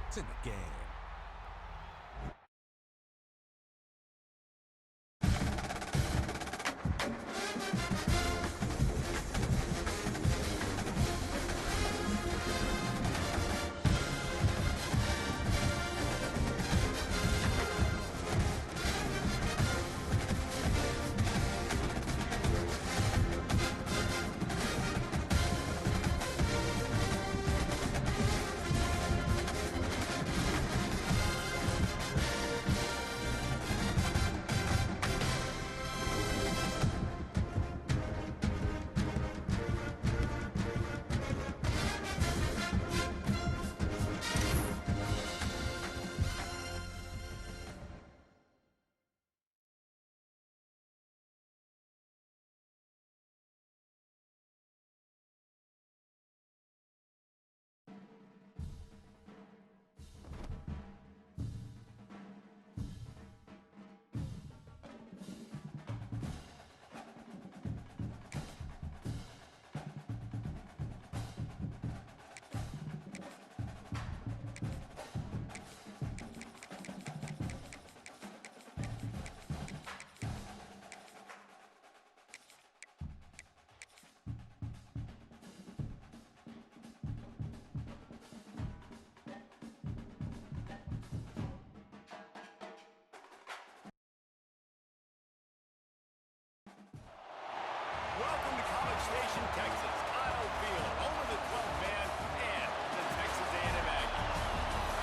It's in the game. Welcome to College Station, Texas. Kyle Field, home of the 12th man and the Texas A&M Aggies.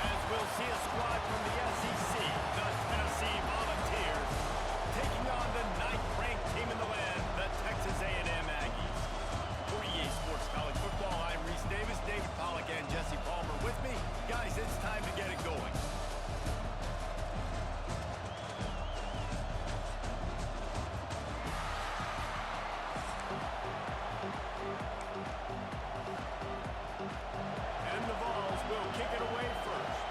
As we'll see a squad from the SEC, the Tennessee Volunteers, taking on the 9th-ranked team in the land, the Texas A&M Aggies. For EA Sports College Football, I'm Reese Davis, David Pollack, and Jesse Palmer with me. Guys, it's time to get it going. And the Vols will kick it away first.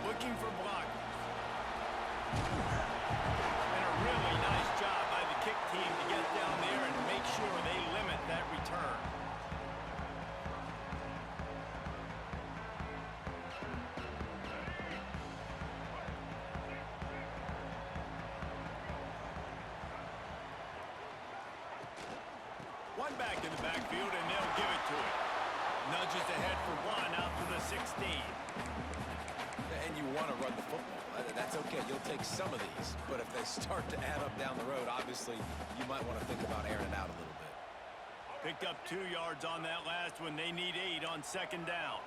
Looking for blockers. And a really nice job by the kick team to get down there and make sure they limit that return. One back in the backfield, and they'll give it to him. Nudges ahead for one out to the 16. And you want to run the football. That's okay. You'll take some of these. But if they start to add up down the road, obviously, you might want to think about airing it out a little bit. Picked up 2 yards on that last one. They need 8 on second down.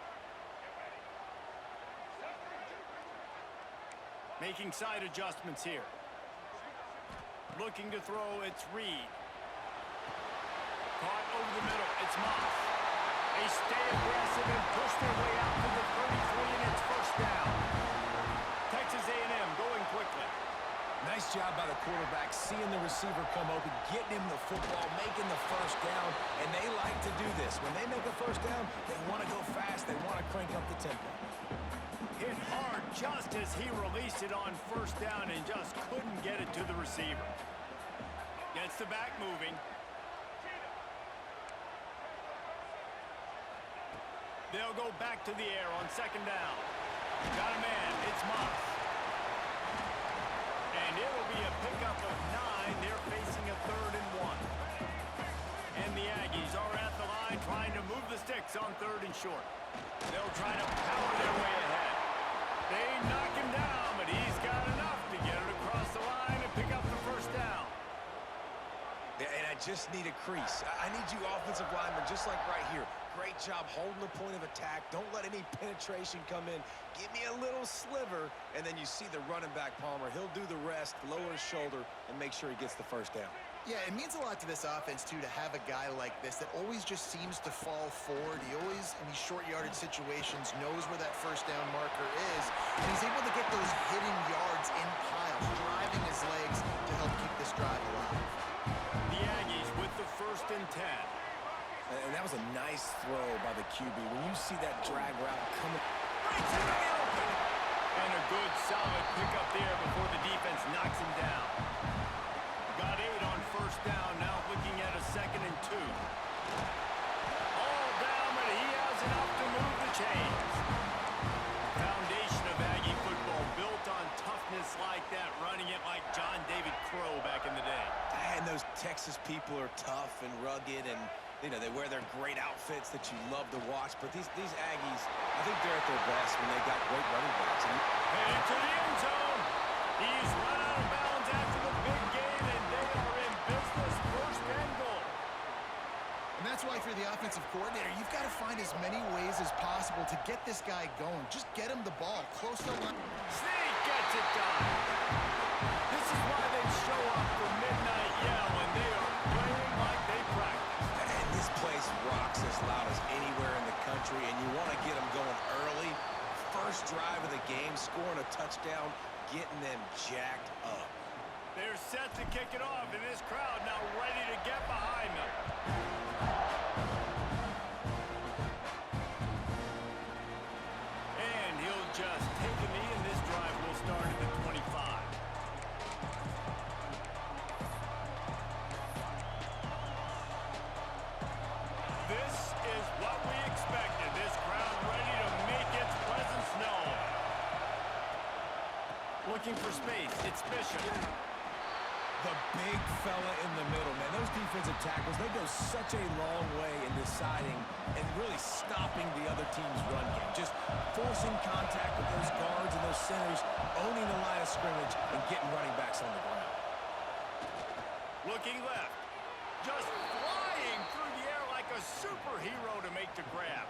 Making side adjustments here. Looking to throw, it's Reed. Caught over the middle, it's Moss. They stay aggressive and push their way out to the 33, and it's first down. Texas A&M going quickly. Nice job by the quarterback, seeing the receiver come open, getting him the football, making the first down, and they like to do this. When they make a first down, they want to go fast, they want to crank up the tempo. Hit hard just as he released it on first down and just couldn't get it to the receiver. Gets the back moving. They'll go back to the air on second down. Got a man, it's Moss. And it'll be a pickup of 9. They're facing a 3rd and 1. And the Aggies are at the line trying to move the sticks on 3rd and short. They'll try to power their way ahead. They knock him down, but he's got enough to get it across the line and pick up the first down. And I just need a crease. I need you offensive linemen, just like right here. Great job holding the point of attack. Don't let any penetration come in. Give me a little sliver, and then you see the running back, Palmer. He'll do the rest, lower his shoulder, and make sure he gets the first down. Yeah, it means a lot to this offense, too, to have a guy like this that always just seems to fall forward. He always, in these short yardage situations, knows where that first down marker is, and he's able to get those hidden yards in piles, driving his legs to help keep this drive alive. The Aggies with the 1st and 10. And that was a nice throw by the QB. When you see that drag route coming. Breaks into the open. And a good, solid pickup there before the defense knocks him down. Got 8 on first down, now looking at a 2nd and 2. All down, but he has enough to move the chains. Foundation of Aggie football built on toughness like that, running it like John David Crow back in the day. And those Texas people are tough and rugged, and you know, they wear their great outfits that you love to watch. But these Aggies, I think they're at their best when they got great running backs. Headed to the end zone. He's run out of bounds after the big game, and they are in business. First and goal. And that's why, if you're the offensive coordinator, you've got to find as many ways as possible to get this guy going. Just get him the ball close to the line. Sneak gets it done. This is why they show up for midnight yell, and they are playing like they practice. And this place rocks as loud as anywhere in the country, and you want to get them going early. First drive of the game, scoring a touchdown, getting them jacked up. They're set to kick it off, and this crowd now ready to get behind them. And he'll just take a knee, and this drive will start at the 25. This is what we expected. This crowd ready to make its presence known. Looking for space. It's Bishop. The big fella in the middle, man. Those defensive tackles, they go such a long way in deciding and really stopping the other team's run game. Just forcing contact with those guards and those centers, owning the line of scrimmage, and getting running backs on the ground. Looking left. Just flying through the air like a superhero to make the grab.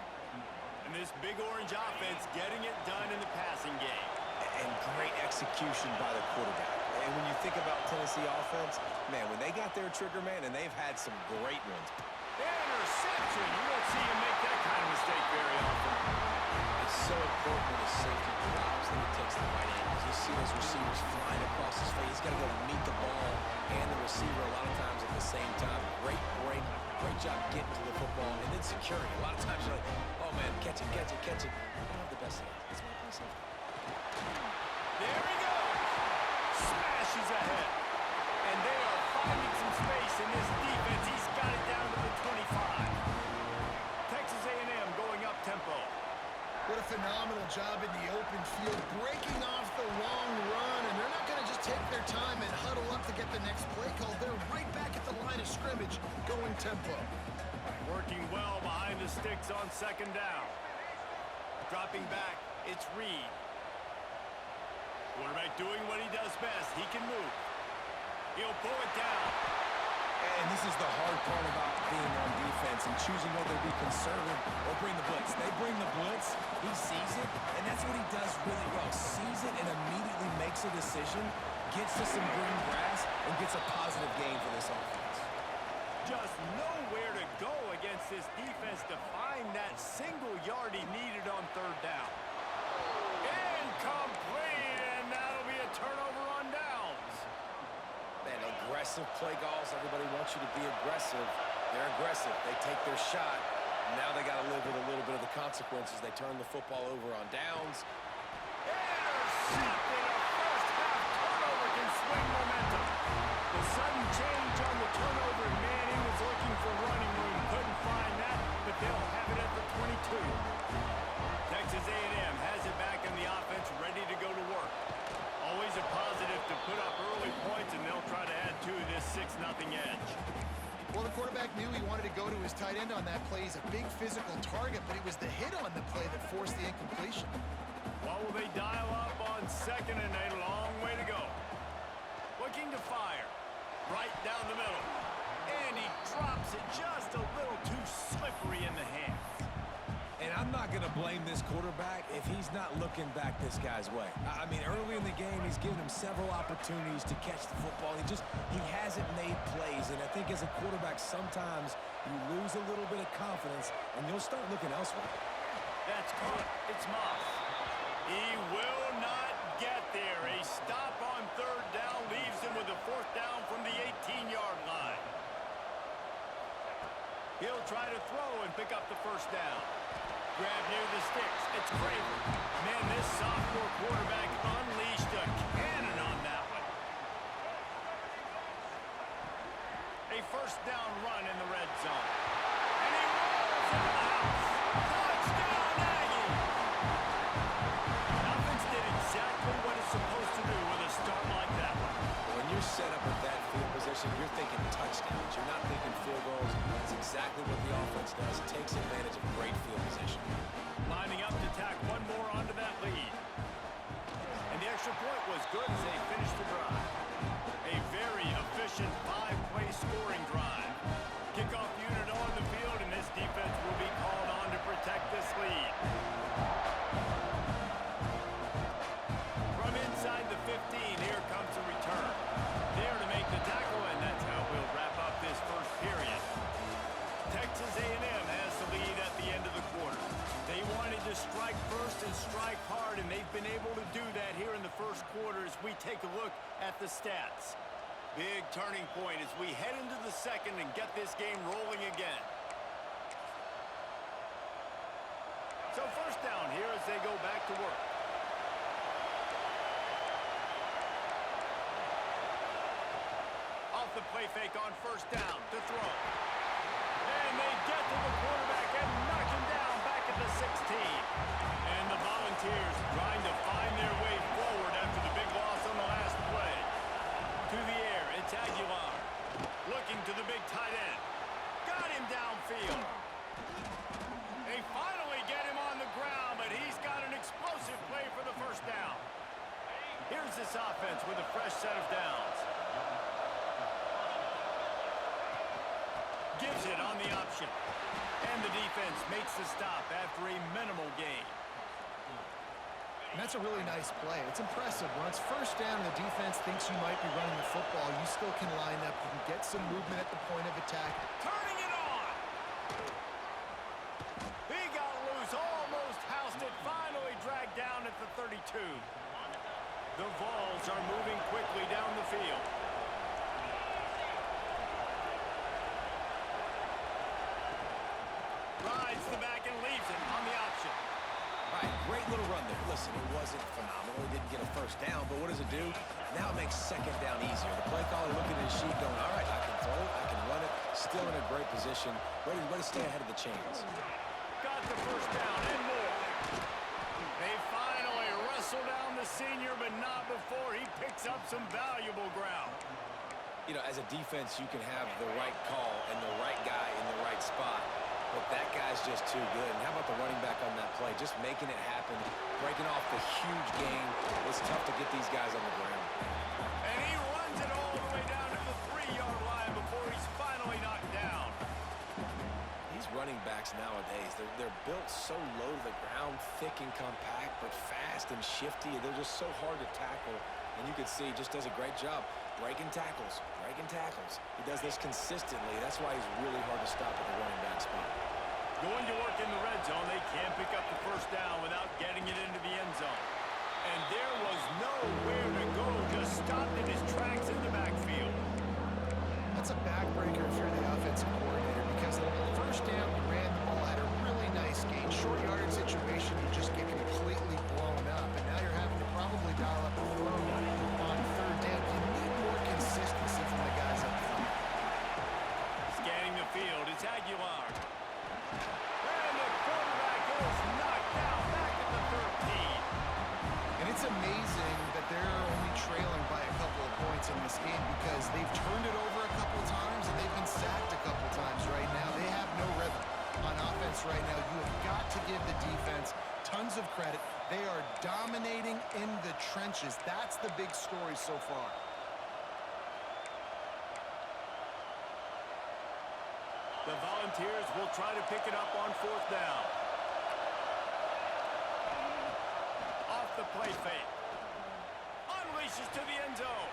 And this big orange offense getting it done in the passing game. And great execution by the quarterback. And when you think about Tennessee offense, man, when they got their trigger man, and they've had some great ones. Interception. You don't see him make that kind of mistake very often. It's so important when the safety drops that he takes the right angles. You see those receivers flying across his face. He's got to go meet the ball and the receiver a lot of times at the same time. Great break. Great job getting to the football and then securing it. A lot of times you're like, oh, man, catch it, catch it, catch it. I don't have the best hands. That's why I play safety. There he goes. Smashes ahead. And they are finding some space in this defense. He's got it down to the 25. Texas A&M going up tempo. What a phenomenal job in the open field, breaking off the long run, and they're not going to just take their time and huddle up to get the next play call. They're right back at the line of scrimmage, going tempo. Working well behind the sticks on 2nd down. Dropping back, it's Reed. Quarterback doing what he does best. He can move. He'll pull it down. And this is the hard part about being on defense and choosing whether to be conservative or bring the blitz. They bring the blitz, he sees it, and that's what he does really well. Sees it and immediately makes a decision, gets to some green grass, and gets a positive gain for this offense. Just nowhere to go against this defense to find that single yard he needed on 3rd down. Incomplete, and that'll be a turnover on downs. Man, aggressive play calls. Everybody wants you to be aggressive. They're aggressive. They take their shot. Now they got to live with a little bit of the consequences. They turn the football over on downs. Intercepted. A first-half turnover can swing momentum. The sudden change on the turnover, Manning was looking for running room. Couldn't find that, but they'll have it at the 22. Texas A&M has it back in the offense, ready to go to work. Always a positive to put up early points, and they'll try to add to this 6-0 edge. Well, the quarterback knew he wanted to go to his tight end on that play. He's a big physical target, but it was the hit on the play that forced the incompletion. What will they dial up on 2nd and a long way to go? Looking to fire. Right down the middle. And he drops it just a little too slippery in the hands. And I'm not going to blame this quarterback if he's not looking back this guy's way. I mean, early in the game, he's given him several opportunities to catch the football. He hasn't made plays. And I think as a quarterback, sometimes you lose a little bit of confidence, and you'll start looking elsewhere. That's caught. It's Moss. He will not get there. A stop on 3rd down leaves him with a 4th down from the 18-yard line. He'll try to throw and pick up the 1st down. Grab near the sticks. It's Craven. Man, this sophomore quarterback unleashed a cannon on that one. possession, you're thinking touchdowns. You're not thinking field goals. That's exactly what the offense does. It takes advantage of great field position. Lining up to tack one more onto that lead. And the extra point was good as they finished the drive. A very efficient 5-play scoring drive. Kickoff unit on the field, and this defense will be called on to protect this lead. From inside the 15, here comes the return. There to make the tackle, and that's how we'll wrap up this first period. Texas A&M has the lead at the end of the quarter. They wanted to strike first and strike hard, and they've been able to do that here in the first quarter as we take a look at the stats. Big turning point as we head into the second and get this game rolling again. So first down here as they go back to work. Off the play fake on first down to throw. And they get to the quarterback and knock him down back at the 16. And the Volunteers trying to find their way forward after the big loss on the last play. To the air, it's Aguilar. Looking to the big tight end. Got him downfield. They finally get him on the ground, but he's got an explosive play for the first down. Here's this offense with a fresh set of downs. Gives it on the option. And the defense makes the stop after a minimal gain. And that's a really nice play. It's impressive. When it's first down and the defense thinks you might be running the football, you still can line up. You can get some movement at the point of attack. Turning it on! He got loose, almost housed it, finally dragged down at the 32. The Vols are moving quickly down the field. Rides the back and leaves it on the option. All right, great little run there. Listen, it wasn't phenomenal. He didn't get a first down, but what does it do? Now it makes second down easier. The play caller looking at his sheet going, all right, I can throw it, I can run it. Still in a great position. Ready to stay ahead of the chains. Got the first down and more. They finally wrestle down the senior, but not before he picks up some valuable ground. You know, as a defense, you can have the right call and the right guy in the right spot. But that guy's just too good. And how about the running back on that play? Just making it happen, breaking off the huge gain. It's tough to get these guys on the ground. And he runs it all the way down to the 3-yard line before he's finally knocked down. These running backs nowadays, they're built so low to the ground, thick and compact, but fast and shifty. They're just so hard to tackle. And you can see he just does a great job breaking tackles, He does this consistently. That's why he's really hard to stop at the running back spot. Going to work in the red zone, they can't pick up the first down without getting it into the end zone. And there was nowhere to go, just stopped in his tracks in the backfield. That's a backbreaker if you're the offensive coordinator, because the first down, you ran the ball at a really nice gain. Short yardage situation, you just get completely blown up. And now you're having to probably dial up the throw on third down. You need more consistency from the guys up front. Scanning the field, it's Aguilar. And the quarterback is knocked down back at the 13. And it's amazing that they're only trailing by a couple of points in this game, because they've turned it over a couple of times and they've been sacked a couple of times right now. They have no rhythm on offense right now. You have got to give the defense tons of credit. They are dominating in the trenches. That's the big story so far. The Volunteers will try to pick it up on fourth down. Off the play fake. Unleashes to the end zone.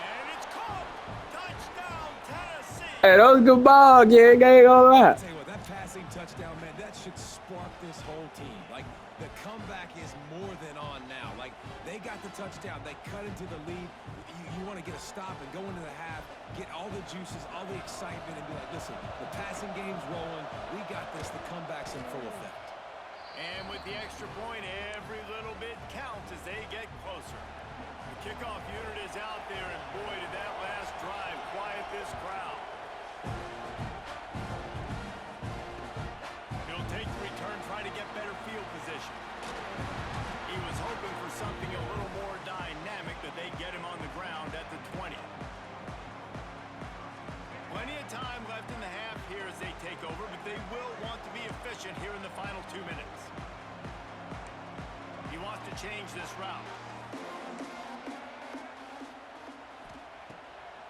And it's caught. Touchdown, Tennessee. Hey, that was a good ball, Jig. I ain't gonna lie. I'll tell you what, that passing touchdown, man, that should spark this whole team. Like, the comeback is more than on now. Like, they got the touchdown. They cut into the lead. You want to get a stop and go into the half, get all the juices, all the excitement, and be like, listen, the passing game's rolling. We got this. The comeback's in full effect. And with the extra point, every little bit counts as they get closer. The kickoff unit is out there, and boy, did that last drive quiet this crowd. He'll take the return, try to get better field position. He was hoping for something a little more dynamic, but they get him on the ground at the 20. this route.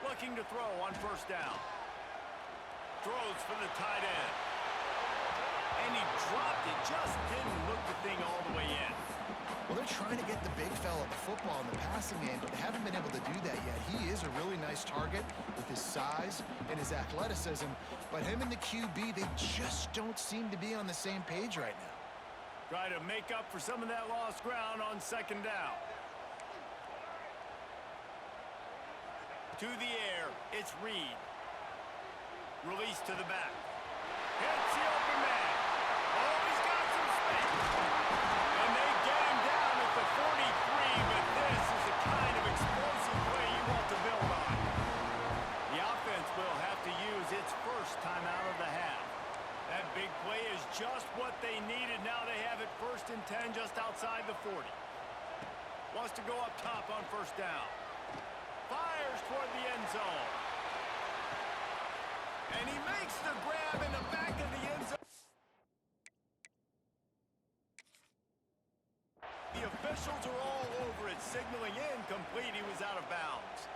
Looking to throw on first down. Throws for the tight end. And he dropped it. Just didn't look the thing all the way in. Well, they're trying to get the big fella the football in the passing game, but they haven't been able to do that yet. He is a really nice target with his size and his athleticism, but him and the QB, they just don't seem to be on the same page right now. Try to make up for some of that lost ground on second down. To the air, it's Reed. Release to the back. Hits the open man. Oh, he's got some space. And they get him down at the 43, but this is the kind of explosive play you want to build on. The offense will have to use its first time out of the half. That big play is just what they needed. Now they have it 1st and 10 just outside the 40. Wants to go up top on first down. Fires toward the end zone. And he makes the grab in the back of the end zone. The officials are all over it, signaling incomplete. He was out of bounds.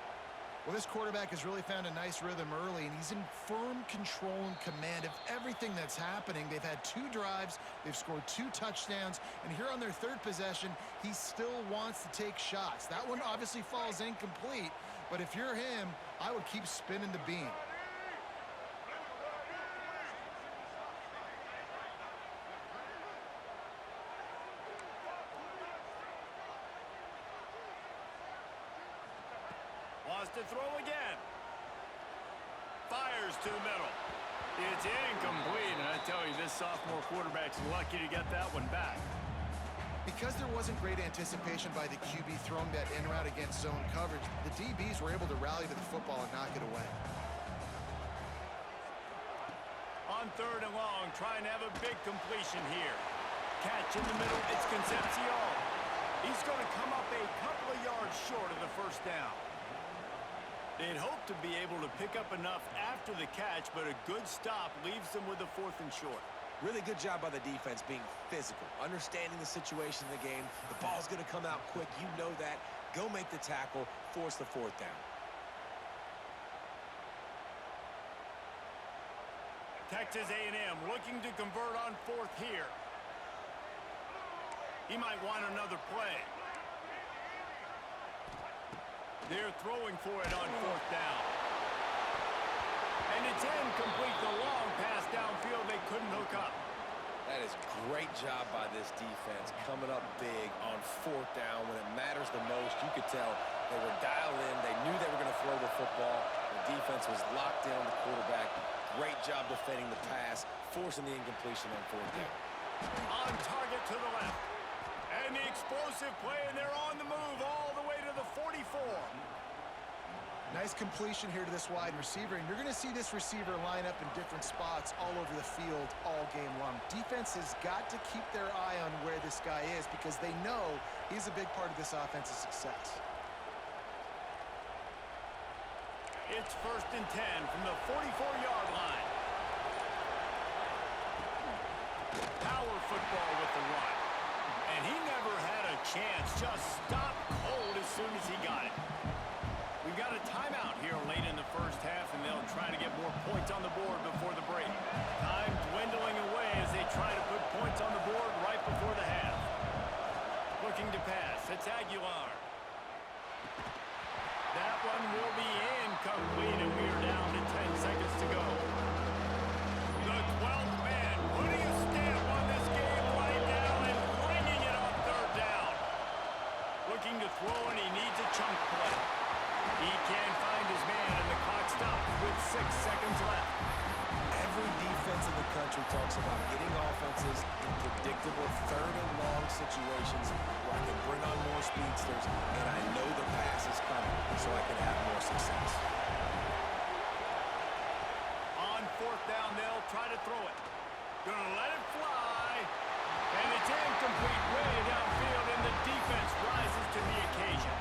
Well, this quarterback has really found a nice rhythm early, and he's in firm control and command of everything that's happening. They've had 2 drives, they've scored 2 touchdowns, and here on their 3rd possession, he still wants to take shots. That one obviously falls incomplete, but if you're him, I would keep spinning the beam. Wants to throw again. Fires to the middle. It's incomplete, and I tell you, this sophomore quarterback's lucky to get that one back. Because there wasn't great anticipation by the QB throwing that in route against zone coverage, the DBs were able to rally to the football and knock it away. On 3rd and long, trying to have a big completion here. Catch in the middle, it's Concepcion. He's going to come up a couple of yards short of the first down. They'd hope to be able to pick up enough after the catch, but a good stop leaves them with a 4th and short. Really good job by the defense being physical, understanding the situation in the game. The ball's going to come out quick. You know that. Go make the tackle, force the 4th down. Texas A&M looking to convert on 4th here. He might want another play. They're throwing for it on 4th down. And it's incomplete. The long pass downfield, they couldn't hook up. That is great job by this defense, coming up big on 4th down when it matters the most. You could tell they were dialed in. They knew they were going to throw the football. The defense was locked in on the quarterback. Great job defending the pass, forcing the incompletion on 4th down. On target to the left. And the explosive play, and they're on the move all the way to the 44. Nice completion here to this wide receiver, and you're going to see this receiver line up in different spots all over the field all game long. Defense has got to keep their eye on where this guy is because they know he's a big part of this offense's success. It's 1st and 10 from the 44-yard line. Power football with the run. And he never had a chance. Just stopped cold as soon as he got it. We've got a timeout here late in the first half, and they'll try to get more points on the board before the break. Time dwindling away as they try to put points on the board right before the half. Looking to pass. It's Aguilar. That one will be incomplete, and we are down to 10 seconds to go. The 12th man putting a stamp on this game right now and bringing it on 3rd down. Looking to throw, and he needs a chunk play. He can't find his man, and the clock stops with 6 seconds left. Every defense in the country talks about getting offenses in predictable 3rd and long situations where I can bring on more speedsters, and I know the pass is coming, so I can have more success. On 4th down, they'll try to throw it. Gonna let it fly, and it's incomplete way downfield, and the defense rises to the occasion.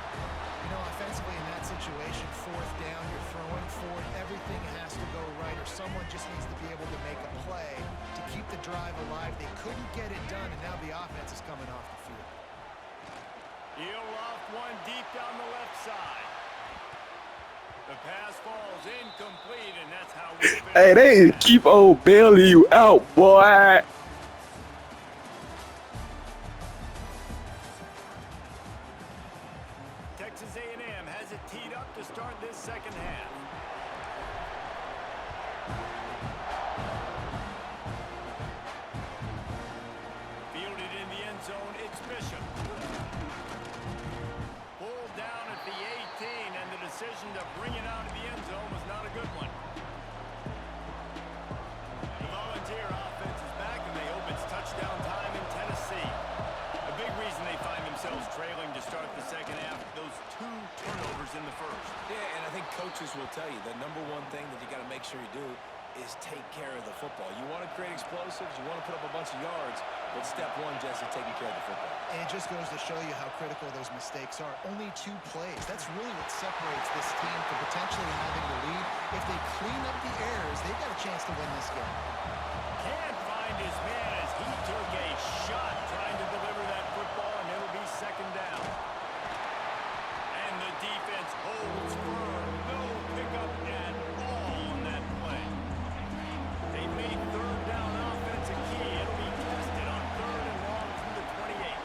You know, offensively in that situation, 4th down, you're throwing for it, everything has to go right, or someone just needs to be able to make a play to keep the drive alive. They couldn't get it done, and now the offense is coming off the field. He'll loft one deep down the left side. The pass falls incomplete, and that's how we finish. Hey, they keep on bailing you out, boy. Texas A&M has it teed up to start this second half. Fielded in the end zone, it's Bishop. Pulled down at the 18, and the decision to bring it out of the end zone was not a good one. The Volunteer offense is back, and they hope it's touchdown time in Tennessee. A big reason they find themselves trailing to start the second half, those 2 turnovers in the first. Yeah, and I think coaches will tell you the number one thing that you got to make sure you do is take care of the football. You want to create explosives, you want to put up a bunch of yards, but step one, Jesse, taking care of the football. And it just goes to show you how critical those mistakes are. Only 2 plays. That's really what separates this team from potentially having the lead. If they clean up the errors, they've got a chance to win this game. Can't find his man as he took a shot trying to deliver that football, and it'll be second down. And the defense holds firm. No pickup at all on that play. They made third down offense a key. It'll be tested on 3rd and long from the 28.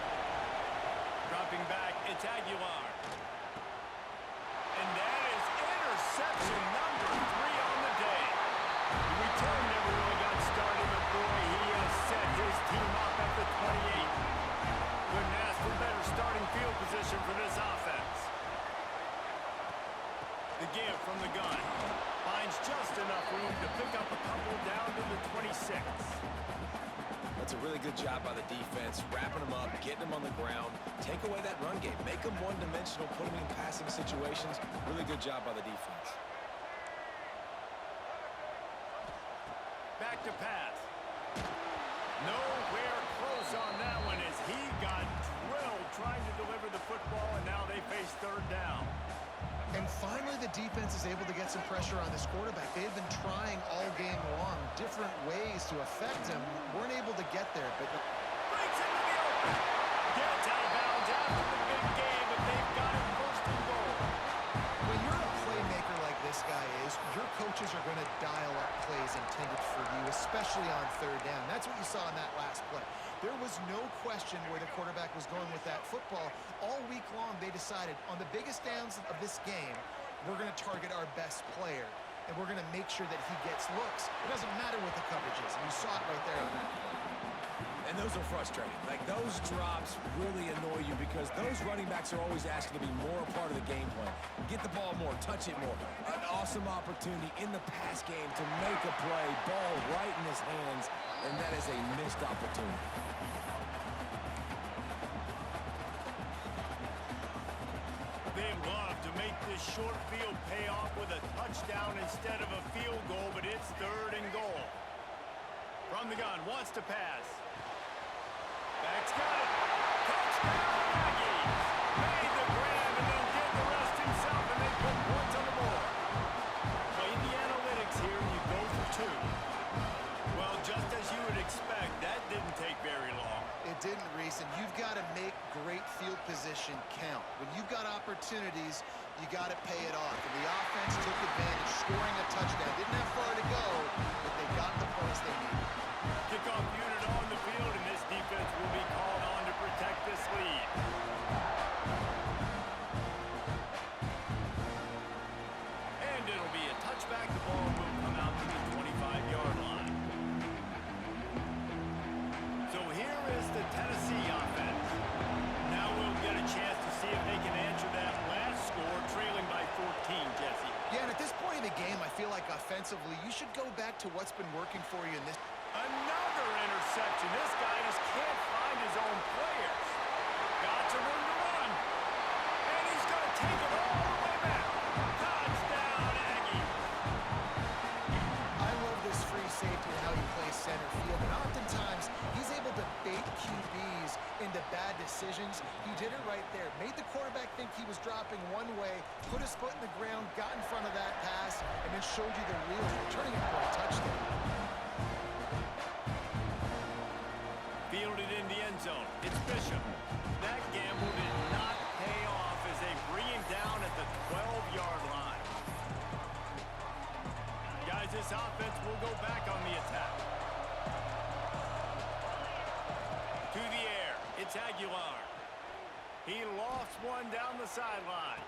Dropping back, it's Aguilar. And that is interception number 3 on the day. The return never really got started, but boy, he has set his team up at the 28. Couldn't ask for better starting field position for this offense. The give from the gun. Finds just enough room to pick up a couple down to the 26. That's a really good job by the defense, wrapping them up, getting them on the ground, take away that run game, make them one-dimensional, put them in passing situations. Really good job by the defense. Back to pass. Nowhere close on that one as he got drilled trying to deliver the football, and now they face 3rd down. And finally, the defense is able to get some pressure on this quarterback. They've been trying all game long, different ways to affect him. Weren't able to get there, but... Breaks into the open. Gets out of bounds after the big game, but they've got it 1st and goal. When you're a playmaker like this guy is, your coaches are going to dial up plays intended for you, especially on 3rd down. That's what you saw in that last play. There was no question where the quarterback was going with that football. All week long, they decided on the biggest downs of this game, we're going to target our best player, and we're going to make sure that he gets looks. It doesn't matter what the coverage is, and you saw it right there on that play. And those are frustrating. Like, those drops really annoy you because those running backs are always asking to be more a part of the game plan. Get the ball more, touch it more. An awesome opportunity in the pass game to make a play, ball right in his hands, and that is a missed opportunity. They love to make this short field pay off with a touchdown instead of a field goal, but it's 3rd and goal. From the gun, wants to pass. Back's got it. Touchdown, Aggies. Made the grab and then did the rest himself, and they put points on the board. Played the analytics here, and you go for 2. Well, just as you would expect, that didn't take very long. It didn't, Reese, and you've got to make great field position count. When you've got opportunities, you got to pay it off. And the offense took advantage, scoring a touchdown. Didn't have far to go, but they got the points they needed. Kickoff unit on the field, and this defense will be called on to protect this lead. And it'll be a touchback. The ball will come out to the 25-yard line. So here is the Tennessee offense. Now we'll get a chance to see if they can answer that last score, trailing by 14, Jesse. Yeah, and at this point in the game, I feel like offensively, you should go back to what's been working for you in this. Another interception. This guy just can't find his own players. Got some room to run. And he's going to take it all the way back. Touchdown, Aggies. I love this free safety and how he plays center field. And oftentimes, he's able to bait QBs into bad decisions. He did it right there. Made the quarterback think he was dropping one way, put his foot in the ground, got in front of that pass, and then showed you the real turning point touchdown. Fielded in the end zone. It's Bishop. That gamble did not sideline.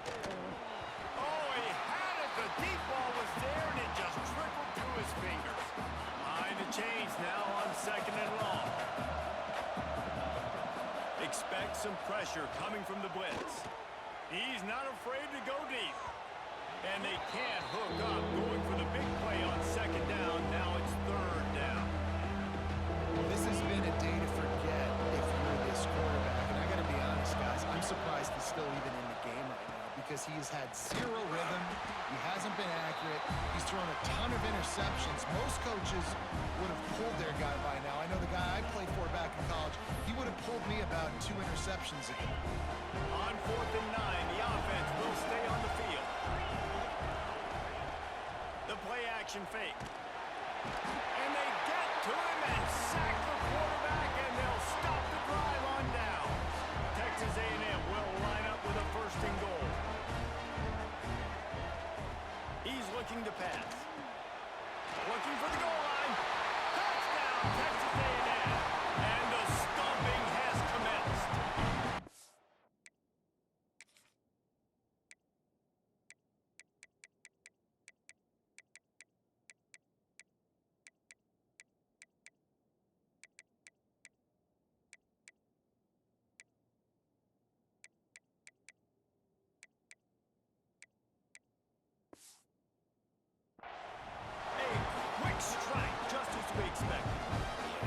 Oh, he had it. The deep ball was there, and it just trickled through his fingers. Behind the chains now on 2nd and long. Expect some pressure coming from the blitz. He's not afraid to go deep. And they can't hook up, going for the big play on 2nd down. Now it's 3rd down. This has been a day to forget if you're this quarterback. And I got to be honest, guys, I'm surprised he's still even in the game right now because he has had zero rhythm. He hasn't been accurate. He's thrown a ton of interceptions. Most coaches would have pulled their guy by now. I know the guy I played for back in college, he would have pulled me about 2 interceptions ago. On 4th and 9, the offense will stay on the field. The play-action fake. And they get to him and sack the quarterback, and they'll stop the drive on down. Texas A&M will line up with a 1st and goal. He's looking to pass. Looking for the goal line. Touchdown, Texas A&M. And the stomping has commenced. Quick strike, just as we expected.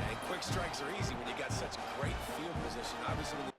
And quick strikes are easy when you got such great field position. Obviously, when